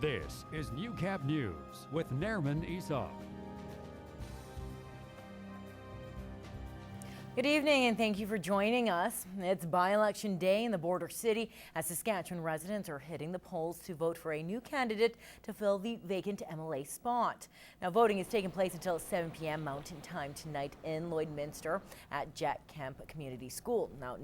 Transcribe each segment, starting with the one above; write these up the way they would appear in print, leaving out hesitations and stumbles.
This is Newcap News with Nerman Esau. Good evening and thank you for joining us. It's by-election day in the border city as Saskatchewan residents are hitting the polls to vote for a new candidate to fill the vacant MLA spot. Now voting is taking place until 7 p.m. Mountain Time tonight in Lloydminster at Jack Kemp Community School. Now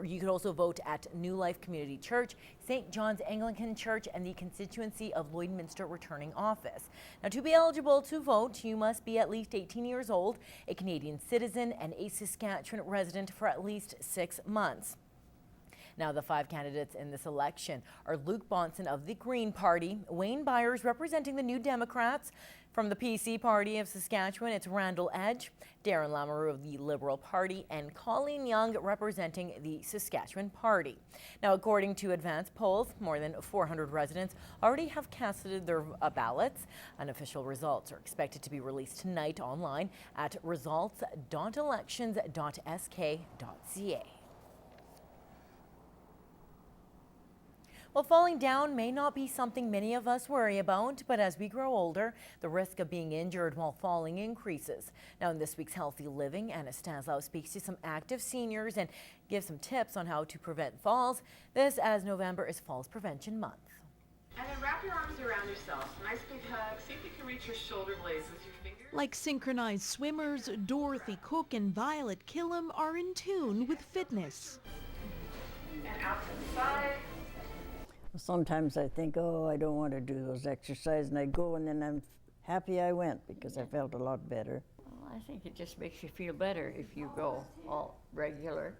you could also vote at New Life Community Church, St. John's Anglican Church and the constituency of Lloydminster returning office. Now to be eligible to vote, you must be at least 18 years old, a Canadian citizen and a Saskatchewan resident for at least 6 months. Now, the 5 candidates in this election are Luke Bonson of the Green Party, Wayne Byers representing the New Democrats. From the PC Party of Saskatchewan, it's Randall Edge, Darren Lamoureux of the Liberal Party, and Colleen Young representing the Saskatchewan Party. Now, according to advanced polls, more than 400 residents already have casted their ballots. Unofficial results are expected to be released tonight online at results.elections.sk.ca. Well, falling down may not be something many of us worry about, but as we grow older, the risk of being injured while falling increases. Now, in this week's Healthy Living, Anna Stanislaw speaks to some active seniors and gives some tips on how to prevent falls. This as November is Falls Prevention Month. And then wrap your arms around yourself. Nice big hug. See if you can reach your shoulder blades with your fingers. Like synchronized swimmers, Dorothy, Cooke and Violet Killam are in tune with fitness. And out to the side. Sometimes I think, oh, I don't want to do those exercises, and I go, and then I'm happy I went because I felt a lot better. Well, I think it just makes you feel better if you go all regular,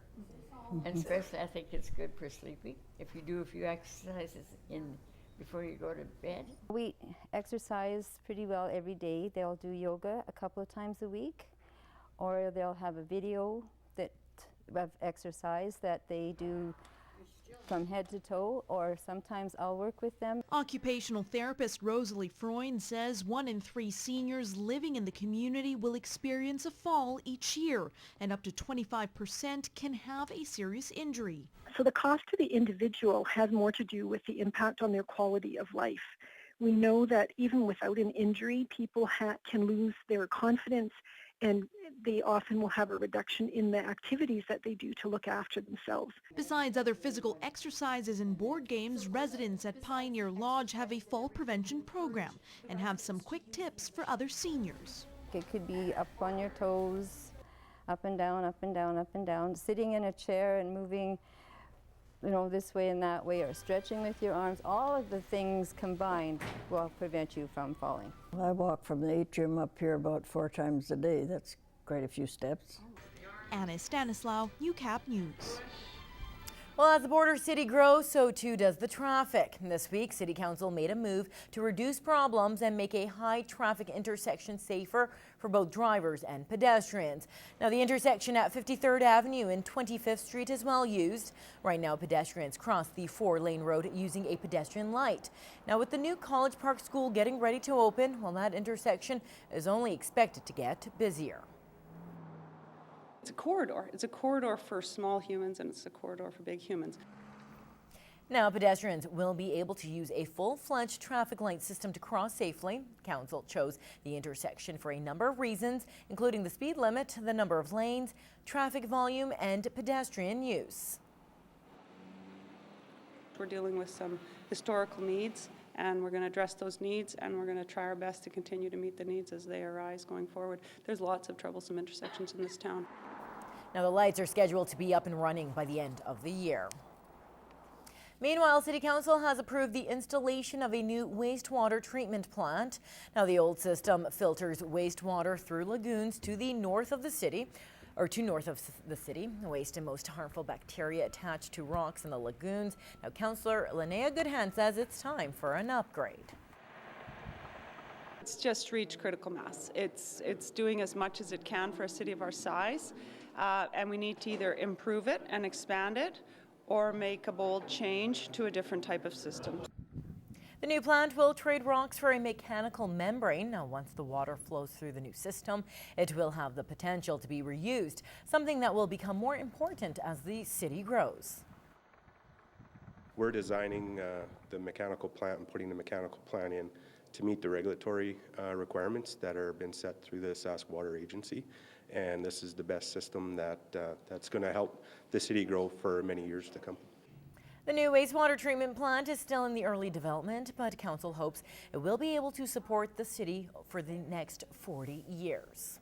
and especially I think it's good for sleeping. If you do a few exercises before you go to bed. We exercise pretty well every day. They'll do yoga a couple of times a week, or they'll have a video of exercise that they do from head to toe, or sometimes I'll work with them. Occupational therapist Rosalie Freund says 1 in 3 seniors living in the community will experience a fall each year, and up to 25% can have a serious injury. So the cost to the individual has more to do with the impact on their quality of life. We know that even without an injury, people can lose their confidence, and they often will have a reduction in the activities that they do to look after themselves. Besides other physical exercises and board games, residents at Pioneer Lodge have a fall prevention program and have some quick tips for other seniors. It could be up on your toes, up and down, up and down, up and down, sitting in a chair and moving, this way and that way, or stretching with your arms. All of the things combined will prevent you from falling. Well, I walk from the atrium up here about 4 times a day. That's quite a few steps. Anna Stanislaw, Newcap News. Well, as the border city grows, so too does the traffic. This week, City Council made a move to reduce problems and make a high-traffic intersection safer for both drivers and pedestrians. Now, the intersection at 53rd Avenue and 25th Street is well used. Right now, pedestrians cross the 4-lane road using a pedestrian light. Now, with the new College Park School getting ready to open, well, that intersection is only expected to get busier. It's a corridor. It's a corridor for small humans and it's a corridor for big humans. Now, pedestrians will be able to use a full-fledged traffic light system to cross safely. Council chose the intersection for a number of reasons, including the speed limit, the number of lanes, traffic volume, and pedestrian use. We're dealing with some historical needs, and we're going to address those needs, and we're going to try our best to continue to meet the needs as they arise going forward. There's lots of troublesome intersections in this town. Now, the lights are scheduled to be up and running by the end of the year. Meanwhile, City Council has approved the installation of a new wastewater treatment plant. Now, the old system filters wastewater through lagoons to the north of the city, Waste and most harmful bacteria attached to rocks in the lagoons. Now, Councillor Linnea Goodhand says it's time for an upgrade. It's just reached critical mass. It's doing as much as it can for a city of our size, and we need to either improve it and expand it or make a bold change to a different type of system. The new plant will trade rocks for a mechanical membrane. Now, once the water flows through the new system, it will have the potential to be reused, something that will become more important as the city grows. we're designing the mechanical plant and putting the mechanical plant in to meet the regulatory requirements that are been set through the Sask Water Agency. And this is the best system that's going to help the city grow for many years to come. The new wastewater treatment plant is still in the early development, but council hopes it will be able to support the city for the next 40 years.